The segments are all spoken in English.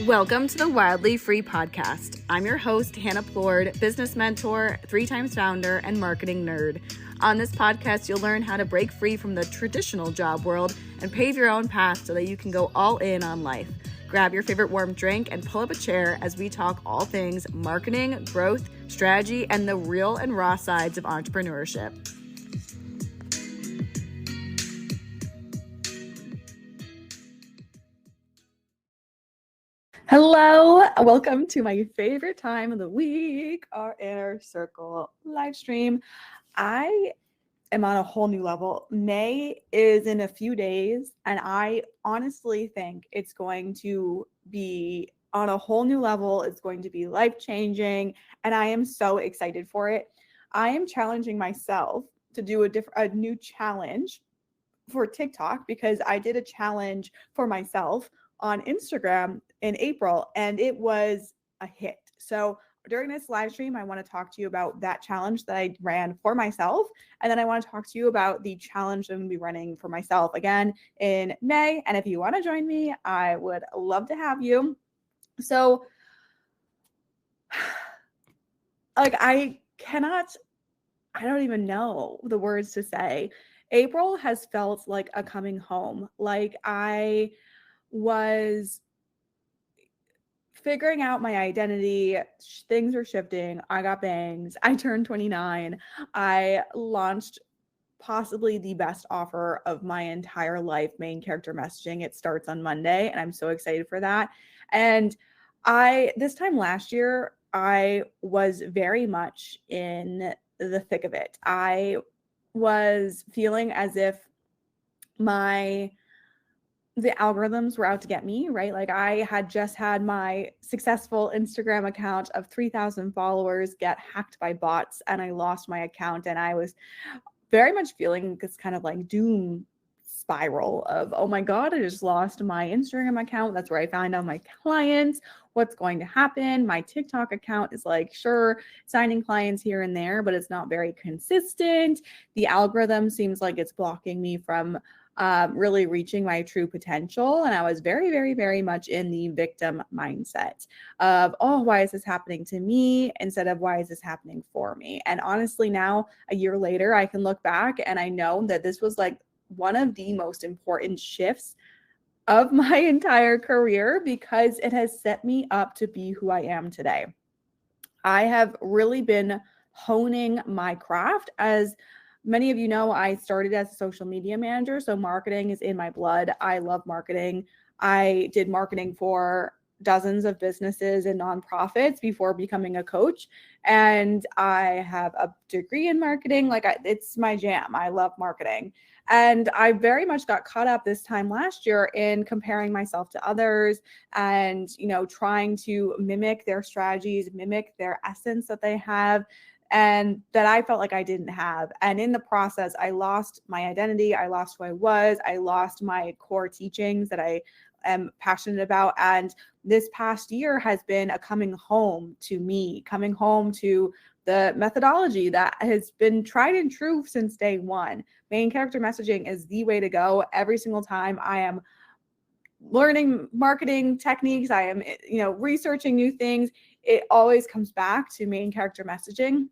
Welcome to the Wildly Free Podcast. I'm your host, Hannah Plord, business mentor, 3-times founder, and marketing nerd. On this podcast, you'll learn how to break free from the traditional job world and pave your own path so that you can go all in on life. Grab your favorite warm drink and pull up a chair as we talk all things marketing, growth, strategy, and the real and raw sides of entrepreneurship. Hello, welcome to my favorite time of the week, our Inner Circle live stream. I am on a whole new level. May is in a few days, and I honestly think it's going to be on a whole new level. It's going to be life-changing, and I am so excited for it. I am challenging myself to do a new challenge for TikTok because I did a challenge for myself on Instagram in April, and it was a hit. So during this live stream, I want to talk to you about that challenge that I ran for myself. And then I want to talk to you about the challenge I'm going to be running for myself again in May. And if you want to join me, I would love to have you. So I don't even know the words to say. April has felt like a coming home. Like I was figuring out my identity. Things are shifting. I got bangs. I turned 29. I launched possibly the best offer of my entire life, main character messaging. It starts on Monday, and I'm so excited for that. And this time last year, I was very much in the thick of it. I was feeling as if the algorithms were out to get me, right? Like I had just had my successful Instagram account of 3,000 followers get hacked by bots, and I lost my account, and I was very much feeling this kind of like doom spiral of, oh my God, I just lost my Instagram account. That's where I found out my clients. What's going to happen? My TikTok account is like, sure, signing clients here and there, but it's not very consistent. The algorithm seems like it's blocking me from really reaching my true potential. And I was very, very, very much in the victim mindset of, oh, why is this happening to me instead of why is this happening for me? And honestly, now a year later, I can look back and I know that this was like one of the most important shifts of my entire career because it has set me up to be who I am today. I have really been honing my craft. As many of you know, I started as a social media manager, so marketing is in my blood. I love marketing. I did marketing for dozens of businesses and nonprofits before becoming a coach, and I have a degree in marketing. It's my jam. I love marketing. And I very much got caught up this time last year in comparing myself to others and, trying to mimic their strategies, mimic their essence that they have, and that I felt like I didn't have. And in the process, I lost my identity. I lost who I was. I lost my core teachings that I am passionate about. And this past year has been a coming home to me, coming home to the methodology that has been tried and true since day one. Main character messaging is the way to go. Every single time I am learning marketing techniques, I am, researching new things, it always comes back to main character messaging.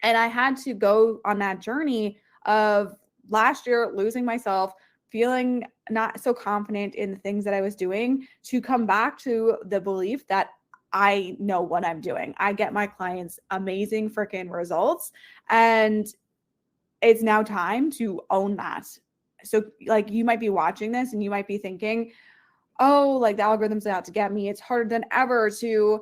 And I had to go on that journey of last year losing myself, feeling not so confident in the things that I was doing, to come back to the belief that I know what I'm doing. I get my clients amazing freaking results, and it's now time to own that. So you might be watching this and you might be thinking, oh, the algorithm's out to get me. It's harder than ever to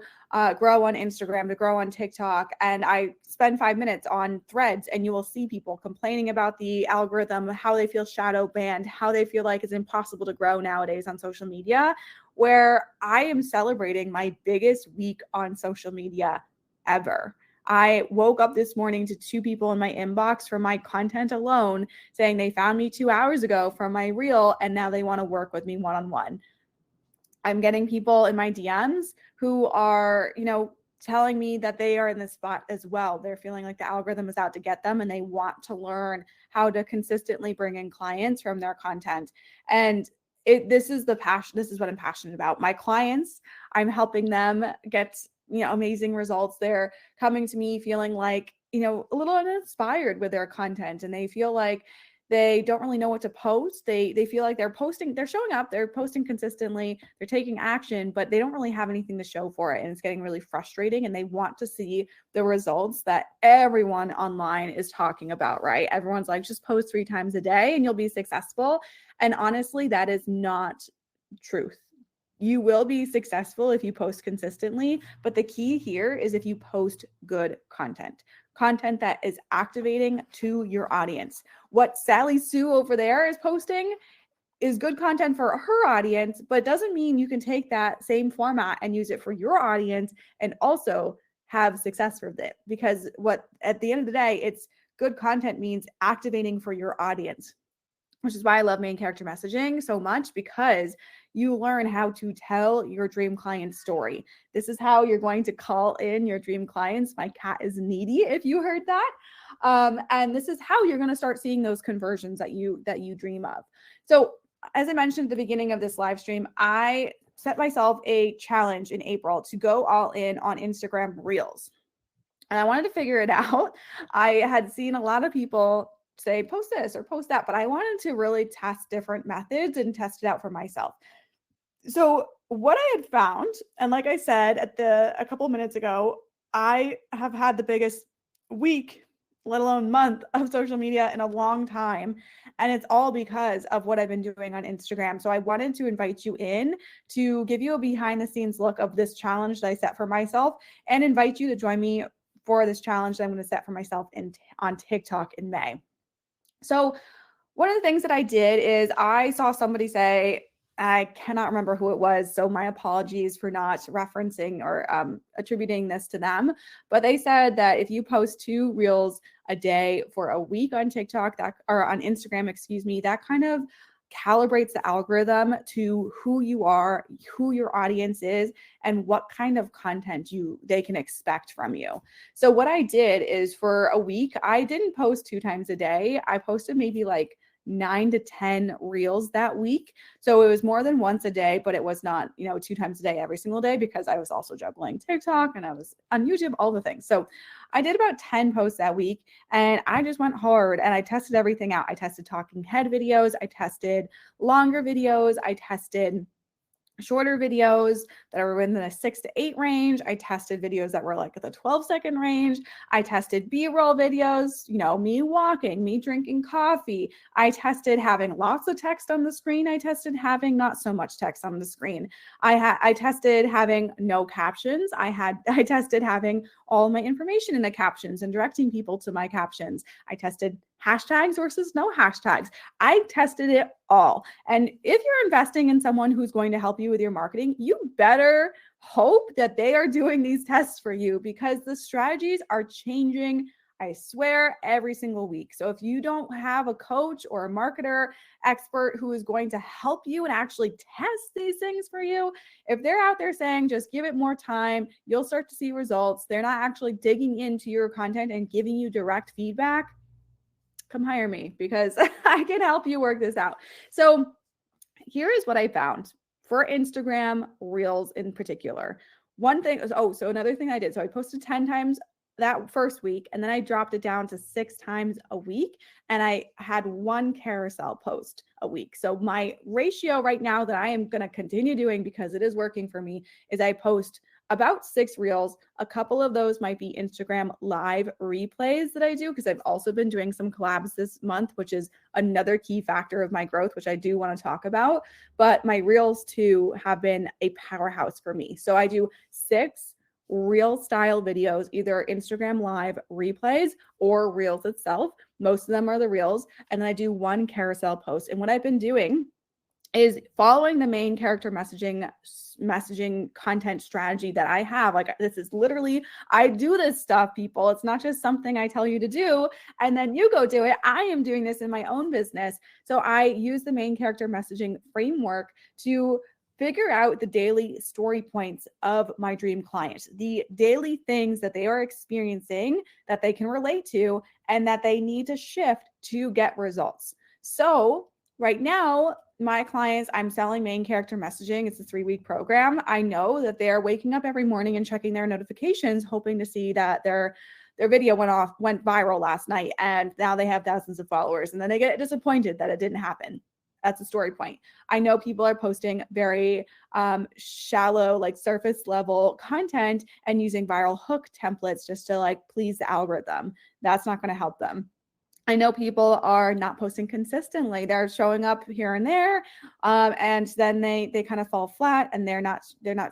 grow on Instagram, to grow on TikTok. And I spend 5 minutes on Threads, and you will see people complaining about the algorithm, how they feel shadow banned, how they feel like it's impossible to grow nowadays on social media, where I am celebrating my biggest week on social media ever. I woke up this morning to 2 people in my inbox from my content alone saying they found me 2 hours ago from my reel, and now they want to work with me one-on-one. I'm getting people in my DMs who are, telling me that they are in this spot as well. They're feeling like the algorithm is out to get them, and they want to learn how to consistently bring in clients from their content. And this is the passion. This is what I'm passionate about. My clients, I'm helping them get, amazing results. They're coming to me feeling like, a little uninspired with their content, and they feel like they don't really know what to post. They feel like they're showing up, they're posting consistently, they're taking action, but they don't really have anything to show for it. And it's getting really frustrating, and they want to see the results that everyone online is talking about, right? Everyone's like, just post 3 times a day and you'll be successful. And honestly, that is not truth. You will be successful if you post consistently, but the key here is if you post good content that is activating to your audience. What Sally Sue over there is posting is good content for her audience, but doesn't mean you can take that same format and use it for your audience and also have success with it. Because at the end of the day, it's good content means activating for your audience, which is why I love main character messaging so much, because you learn how to tell your dream client story. This is how you're going to call in your dream clients. My cat is needy, if you heard that. And this is how you're going to start seeing those conversions that you dream of. So as I mentioned at the beginning of this live stream, I set myself a challenge in April to go all in on Instagram Reels. And I wanted to figure it out. I had seen a lot of people say, post this or post that, but I wanted to really test different methods and test it out for myself. So what I had found, and like I said a couple of minutes ago, I have had the biggest week, let alone month, of social media in a long time. And it's all because of what I've been doing on Instagram. So I wanted to invite you in to give you a behind the scenes look of this challenge that I set for myself, and invite you to join me for this challenge that I'm going to set for myself on TikTok in May. So one of the things that I did is I saw somebody say, I cannot remember who it was, so my apologies for not referencing or attributing this to them, but they said that if you post 2 reels a day for a week on TikTok, or on Instagram, that kind of calibrates the algorithm to who you are, who your audience is, and what kind of content they can expect from you. So what I did is, for a week, I didn't post 2 times a day. I posted maybe like 9 to 10 reels that week. So it was more than once a day, but it was not, 2 times a day every single day, because I was also juggling TikTok and I was on YouTube, all the things. So I did about 10 posts that week, and I just went hard and I tested everything out. I tested talking head videos. I tested longer videos. I tested shorter videos that are within the 6 to 8 range. I tested videos that were like at the 12-second range. I tested B-roll videos, me walking, me drinking coffee. I tested having lots of text on the screen. I tested having not so much text on the screen. I tested having no captions. I tested having all my information in the captions and directing people to my captions. I tested hashtags versus no hashtags. I tested it all. And if you're investing in someone who's going to help you with your marketing, you better hope that they are doing these tests for you, because the strategies are changing, I swear, every single week. So if you don't have a coach or a marketer expert who is going to help you and actually test these things for you, if they're out there saying, just give it more time, you'll start to see results, they're not actually digging into your content and giving you direct feedback, come hire me, because I can help you work this out. So here is what I found for Instagram Reels in particular. One thing, so another thing I did, so I posted 10 times that first week, and then I dropped it down to 6 times a week, and I had 1 carousel post a week. So my ratio right now that I am going to continue doing, because it is working for me, is I post about 6 reels. A couple of those might be Instagram live replays that I do, because I've also been doing some collabs this month, which is another key factor of my growth, which I do want to talk about. But my reels too have been a powerhouse for me. So I do 6 reel style videos, either Instagram live replays or reels itself. Most of them are the reels. And then I do 1 carousel post. And what I've been doing is following the main character messaging content strategy that I have. Like, this is literally, I do this stuff, people. It's not just something I tell you to do and then you go do it. I am doing this in my own business. So I use the main character messaging framework to figure out the daily story points of my dream client, the daily things that they are experiencing that they can relate to and that they need to shift to get results. So right now, my clients, I'm selling main character messaging. It's a 3-week program. I know that they're waking up every morning and checking their notifications, hoping to see that their video went viral last night, and now they have thousands of followers, and then they get disappointed that it didn't happen. That's a story point. I know people are posting very shallow, like surface level content and using viral hook templates just to like please the algorithm. That's not going to help them. I know people are not posting consistently. They're showing up here and there, and then they kind of fall flat, and they're not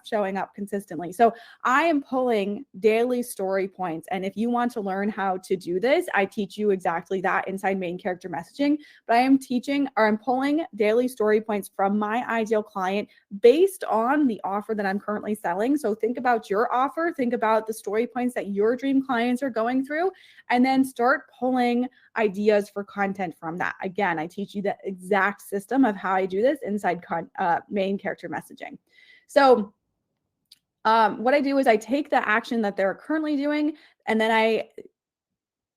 showing up consistently. So I am pulling daily story points, and if you want to learn how to do this, I teach you exactly that inside main character messaging. But I'm pulling daily story points from my ideal client based on the offer that I'm currently selling. So think about your offer, think about the story points that your dream clients are going through, and then start pulling ideas for content from that. Again, I teach you the exact system of how I do this inside main character messaging. So what I do is I take the action that they're currently doing, and then I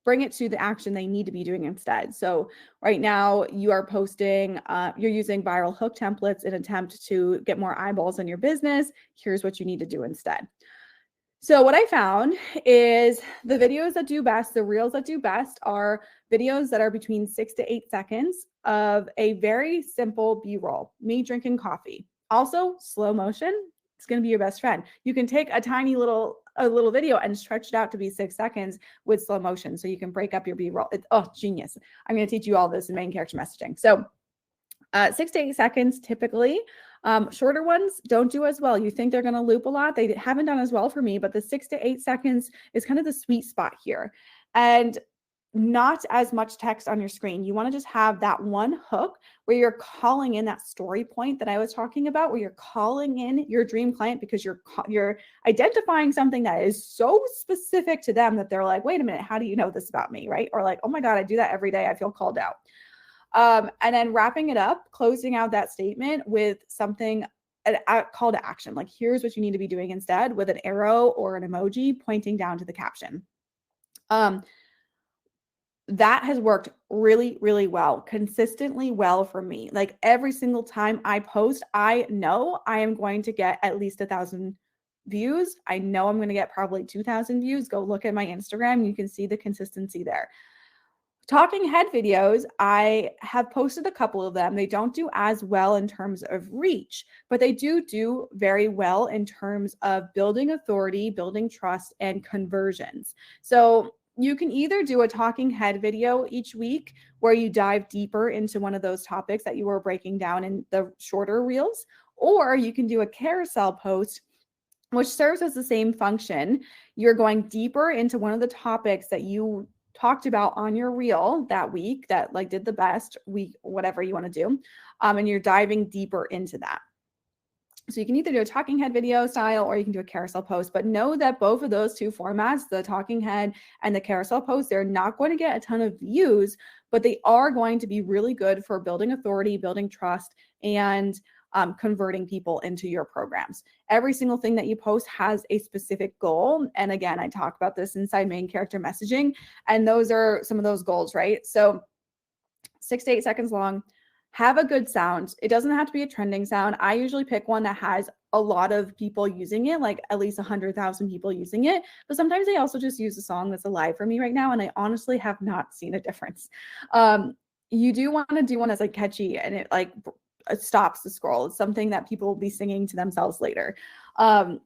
bring it to the action they need to be doing instead. So right now you are posting, you're using viral hook templates in an attempt to get more eyeballs on your business. Here's what you need to do instead. So what I found is the videos that do best, the reels that do best are videos that are between 6 to 8 seconds of a very simple B-roll, me drinking coffee. Also, slow motion, it's going to be your best friend. You can take a tiny little video and stretch it out to be 6 seconds with slow motion, so you can break up your B-roll. Oh, genius. I'm going to teach you all this in main character messaging. So 6 to 8 seconds typically. Shorter ones don't do as well. You think they're going to loop a lot. They haven't done as well for me, but the 6 to 8 seconds is kind of the sweet spot here. And not as much text on your screen. You want to just have that one hook where you're calling in that story point that I was talking about, where you're calling in your dream client because you're identifying something that is so specific to them that they're like, wait a minute, how do you know this about me, right? Or like, oh my God, I do that every day. I feel called out. And then wrapping it up, closing out that statement with something, a call to action. Like, here's what you need to be doing instead, with an arrow or an emoji pointing down to the caption. That has worked really, really well, consistently well for me. Like every single time I post, I know I am going to get at least 1,000 views. I know I'm going to get probably 2,000 views. Go look at my Instagram. You can see the consistency there. Talking head videos, I have posted a couple of them. They don't do as well in terms of reach, but they do very well in terms of building authority, building trust, and conversions. So you can either do a talking head video each week where you dive deeper into one of those topics that you were breaking down in the shorter reels, or you can do a carousel post which serves as the same function. You're going deeper into one of the topics that you talked about on your reel that week that like did the best week, whatever you want to do. And you're diving deeper into that. So you can either do a talking head video style or you can do a carousel post, but know that both of those two formats, the talking head and the carousel post, they're not going to get a ton of views, but they are going to be really good for building authority, building trust, and converting people into your programs. Every single thing that you post has a specific goal. And again, I talk about this inside main character messaging, and those are some of those goals, right? So 6 to 8 seconds long, have a good sound. It doesn't have to be a trending sound. I usually pick one that has a lot of people using it, like at least 100,000 people using it. But sometimes I also just use a song that's alive for me right now, and I honestly have not seen a difference. You do want to do one that's like catchy and it like it stops the scroll. It's something that people will be singing to themselves later. And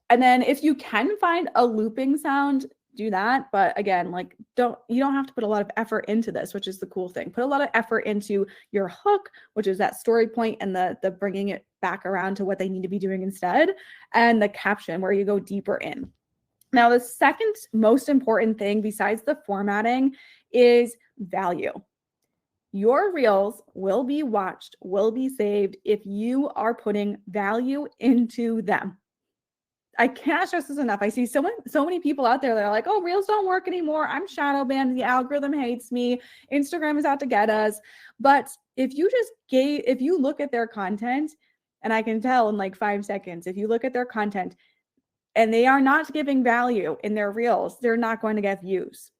then if you can find a looping sound, do that. But again, like you don't have to put a lot of effort into this, which is the cool thing. Put a lot of effort into your hook, which is that story point and the bringing it back around to what they need to be doing instead, and the caption where you go deeper in. Now, the second most important thing besides the formatting is value. Your reels will be watched, will be saved if you are putting value into them. I can't stress this enough. I see so many people out there that are like, oh, reels don't work anymore. I'm shadow banned. The algorithm hates me. Instagram is out to get us. But if you look at their content, and I can tell in like 5 seconds, if you look at their content and they are not giving value in their reels, they're not going to get views.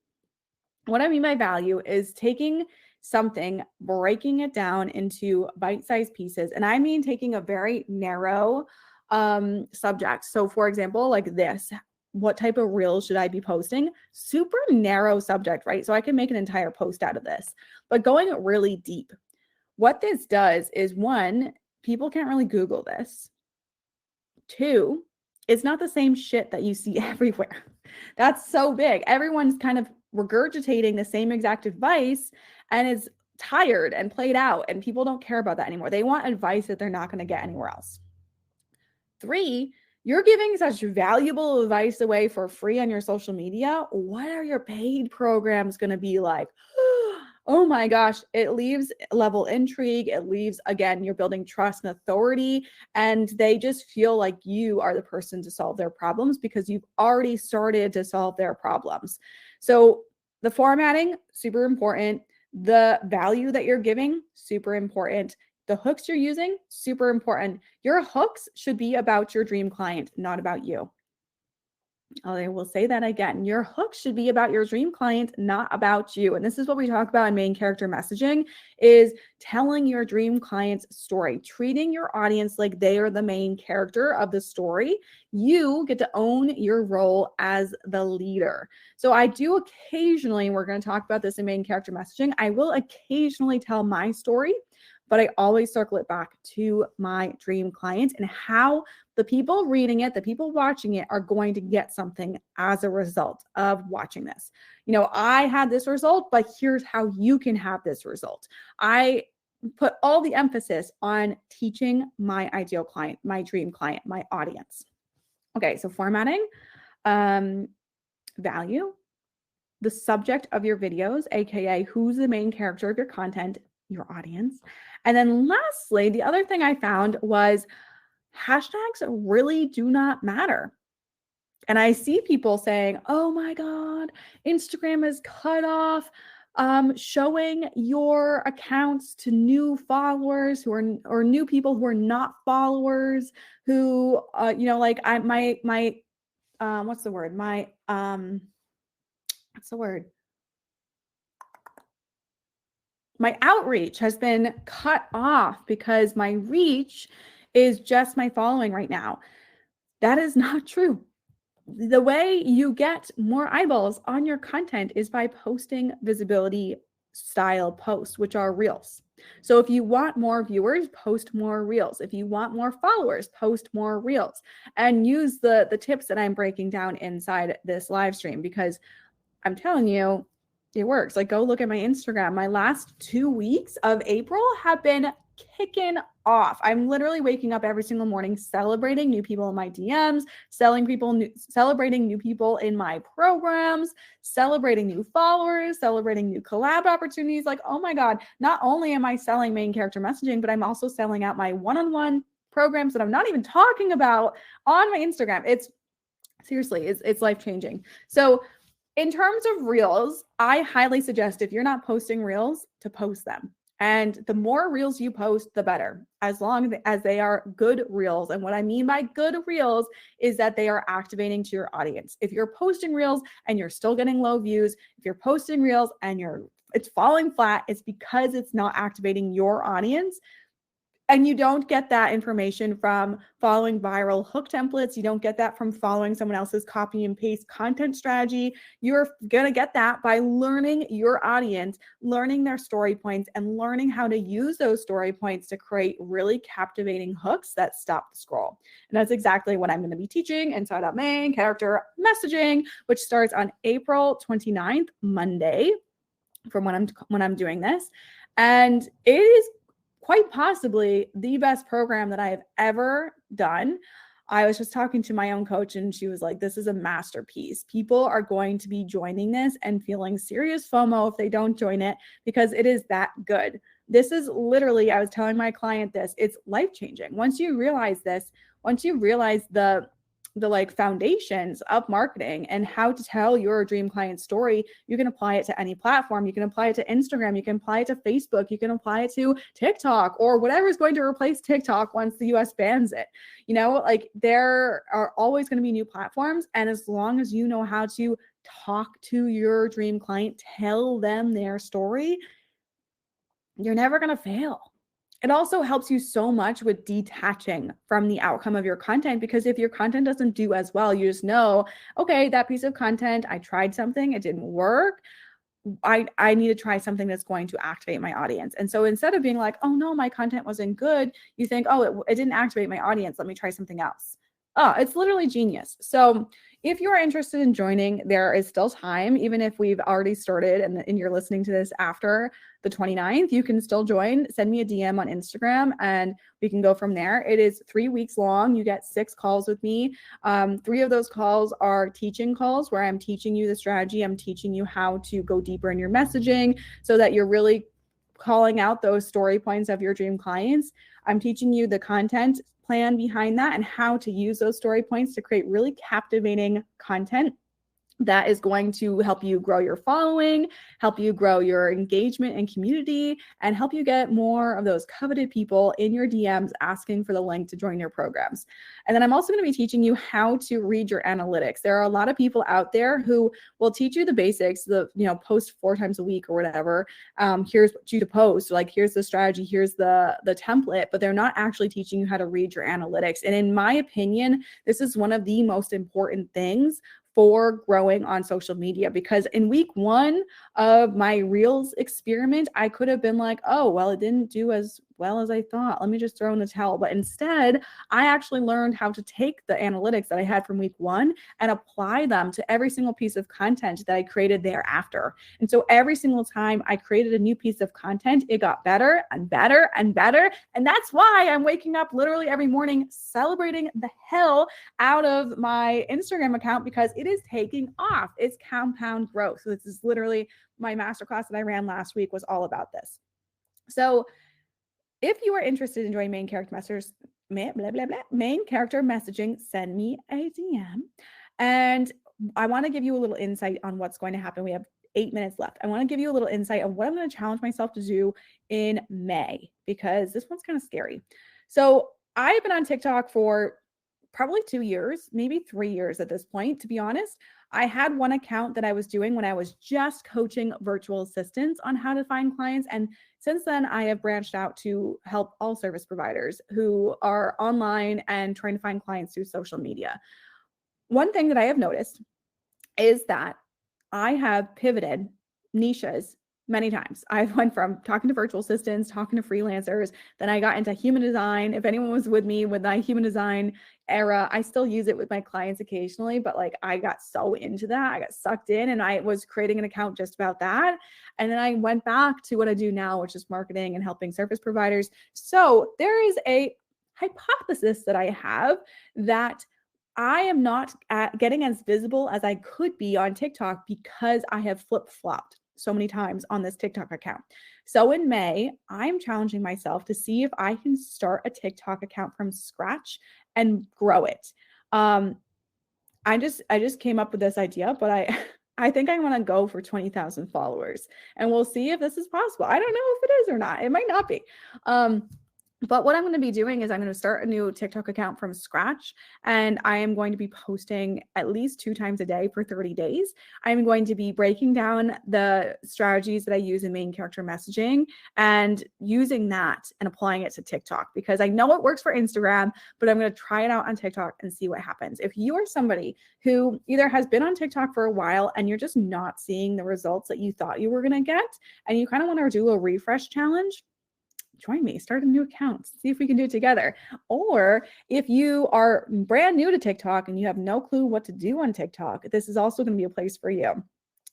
What I mean by value is taking something, breaking it down into bite-sized pieces. And I mean taking a very narrow subject. So for example, like this, what type of reels should I be posting? Super narrow subject, right? So I can make an entire post out of this, but going really deep. What this does is, one, people can't really Google this. Two, it's not the same shit that you see everywhere. That's so big. Everyone's kind of regurgitating the same exact advice and is tired and played out, and people don't care about that anymore. They want advice that they're not going to get anywhere else. Three, you're giving such valuable advice away for free on your social media. What are your paid programs going to be like? Oh my gosh, it leaves level intrigue. It leaves, again, you're building trust and authority, and they just feel like you are the person to solve their problems because you've already started to solve their problems. So the formatting, super important. The value that you're giving, super important. The hooks you're using, super important. Your hooks should be about your dream client, not about you. I will say that again. Your hook should be about your dream client, not about you. And this is what we talk about in main character messaging, is telling your dream client's story, treating your audience like they are the main character of the story. You get to own your role as the leader. So I do occasionally, we're going to talk about this in main character messaging, I will occasionally tell my story, but I always circle it back to my dream client and how the people reading it, the people watching it are going to get something as a result of watching this. You know, I had this result, but here's how you can have this result. I put all the emphasis on teaching my ideal client, my dream client, my audience. Okay, so formatting, value, the subject of your videos, aka who's the main character of your content, your audience. And then lastly, the other thing I found was hashtags really do not matter. And I see people saying, oh my God, Instagram is cut off showing your accounts to new followers who are, or new people who are not followers, who you know, like what's the word? What's the word? My outreach has been cut off because my reach is just my following right now. That is not true. The way you get more eyeballs on your content is by posting visibility style posts, which are reels. So if you want more viewers, post more reels. If you want more followers, post more reels, and use the tips that I'm breaking down inside this live stream, because I'm telling you, it works. Like, go look at my Instagram. My last 2 weeks of April have been kicking off. I'm literally waking up every single morning celebrating new people in my DMs, celebrating new people in my programs, celebrating new followers, celebrating new collab opportunities. Like, oh my God, not only am I selling main character messaging, but I'm also selling out my one-on-one programs that I'm not even talking about on my Instagram. It's seriously, it's life-changing. So in terms of reels, I highly suggest, if you're not posting reels, to post them. And the more reels you post, the better, as long as they are good reels. And what I mean by good reels is that they are activating to your audience. If you're posting reels and you're still getting low views, if you're posting reels and it's falling flat, it's because it's not activating your audience. And you don't get that information from following viral hook templates. You don't get that from following someone else's copy and paste content strategy. You're going to get that by learning your audience, learning their story points, and learning how to use those story points to create really captivating hooks that stop the scroll. And that's exactly what I'm going to be teaching inside of main character messaging, which starts on April 29th, Monday, from when I'm doing this. And it is quite possibly the best program that I have ever done. I was just talking to my own coach and she was like, this is a masterpiece. People are going to be joining this and feeling serious FOMO if they don't join it, because it is that good. This is literally, I was telling my client this, it's life-changing. Once you realize this, once you realize the like foundations of marketing and how to tell your dream client story, you can apply it to any platform. You can apply it to Instagram. You can apply it to Facebook. You can apply it to TikTok or whatever is going to replace TikTok once the US bans it. You know, like, there are always going to be new platforms. And as long as you know how to talk to your dream client, tell them their story, you're never going to fail. It also helps you so much with detaching from the outcome of your content, because if your content doesn't do as well, you just know, okay, that piece of content, I tried something, it didn't work. I need to try something that's going to activate my audience. And so instead of being like, oh no, my content wasn't good, you think, oh, it didn't activate my audience. Let me try something else. Oh, it's literally genius. So if you are interested in joining, there is still time. Even if we've already started and you're listening to this after the 29th, you can still join. Send me a DM on Instagram and we can go from there. It is 3 weeks long. You get 6 calls with me. 3 of those calls are teaching calls where I'm teaching you the strategy. I'm teaching you how to go deeper in your messaging so that you're really calling out those story points of your dream clients. I'm teaching you the content plan behind that and how to use those story points to create really captivating content that is going to help you grow your following, help you grow your engagement and community, and help you get more of those coveted people in your DMs asking for the link to join your programs. And then I'm also going to be teaching you how to read your analytics. There are a lot of people out there who will teach you the basics, post 4 times a week or whatever. Here's what you to post, like here's the strategy, here's the template, but they're not actually teaching you how to read your analytics. And in my opinion, this is one of the most important things for growing on social media, because in week 1 of my Reels experiment, I could have been like, oh, well, it didn't do as well as I thought. Let me just throw in the towel. But instead, I actually learned how to take the analytics that I had from week 1 and apply them to every single piece of content that I created thereafter. And so every single time I created a new piece of content, it got better and better and better. And that's why I'm waking up literally every morning celebrating the hell out of my Instagram account, because it is taking off. It's compound growth. So this is literally my masterclass that I ran last week was all about this. So if you are interested in joining main character messaging, send me a DM. And I want to give you a little insight on what's going to happen. We have 8 minutes left. I want to give you a little insight on what I'm going to challenge myself to do in May, because this one's kind of scary. So I've been on TikTok for probably 2 years, maybe 3 years at this point, to be honest. I had one account that I was doing when I was just coaching virtual assistants on how to find clients. And since then, I have branched out to help all service providers who are online and trying to find clients through social media. One thing that I have noticed is that I have pivoted niches many times. I went from talking to virtual assistants, talking to freelancers, then I got into human design. If anyone was with me with my human design era, I still use it with my clients occasionally, but like I got so into that, I got sucked in and I was creating an account just about that. And then I went back to what I do now, which is marketing and helping service providers. So there is a hypothesis that I have that I am not getting as visible as I could be on TikTok because I have flip-flopped so many times on this TikTok account. So in May, I'm challenging myself to see if I can start a TikTok account from scratch and grow it. I just came up with this idea, but I think I want to go for 20,000 followers, and we'll see if this is possible. I don't know if it is or not. It might not be. But what I'm going to be doing is I'm going to start a new TikTok account from scratch, and I am going to be posting at least 2 times a day for 30 days. I'm going to be breaking down the strategies that I use in main character messaging and using that and applying it to TikTok, because I know it works for Instagram, but I'm going to try it out on TikTok and see what happens. If you are somebody who either has been on TikTok for a while and you're just not seeing the results that you thought you were going to get, and you kind of want to do a refresh challenge, join me, start a new account, see if we can do it together. Or if you are brand new to TikTok and you have no clue what to do on TikTok, this is also going to be a place for you.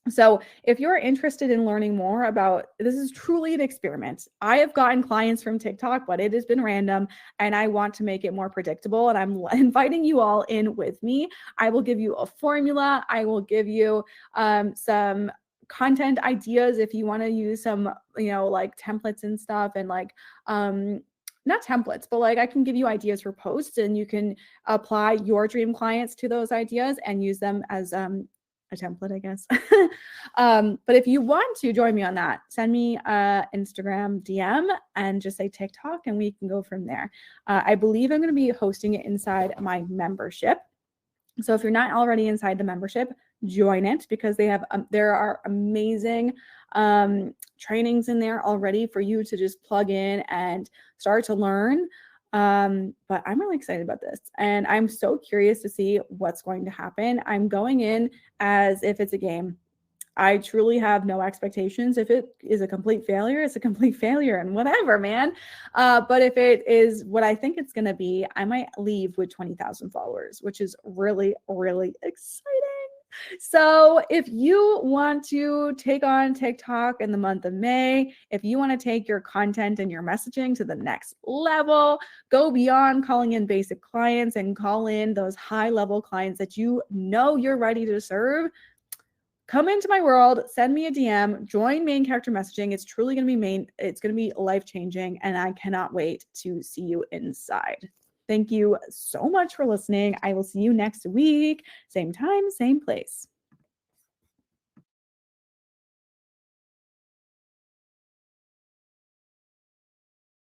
So if you're interested in learning more about, this is truly an experiment. I have gotten clients from TikTok, but it has been random and I want to make it more predictable. And I'm inviting you all in with me. I will give you a formula. I will give you some content ideas if you want to use some, like templates and stuff, and like, not templates, but like I can give you ideas for posts and you can apply your dream clients to those ideas and use them as a template, I guess. But if you want to join me on that, send me a Instagram DM and just say TikTok and we can go from there. I believe I'm going to be hosting it inside my membership. So if you're not already inside the membership, join it, because there are amazing trainings in there already for you to just plug in and start to learn. But I'm really excited about this, and I'm so curious to see what's going to happen. I'm going in as if it's a game. I truly have no expectations. If it is a complete failure, it's a complete failure, and whatever, man. But if it is what I think it's going to be, I might leave with 20,000 followers, which is really, really exciting. So if you want to take on TikTok in the month of May, if you want to take your content and your messaging to the next level, go beyond calling in basic clients and call in those high level clients that you know you're ready to serve, come into my world, send me a DM, join main character messaging. It's truly going to be it's going to be life-changing, and I cannot wait to see you inside. Thank you so much for listening. I will see you next week. Same time, same place.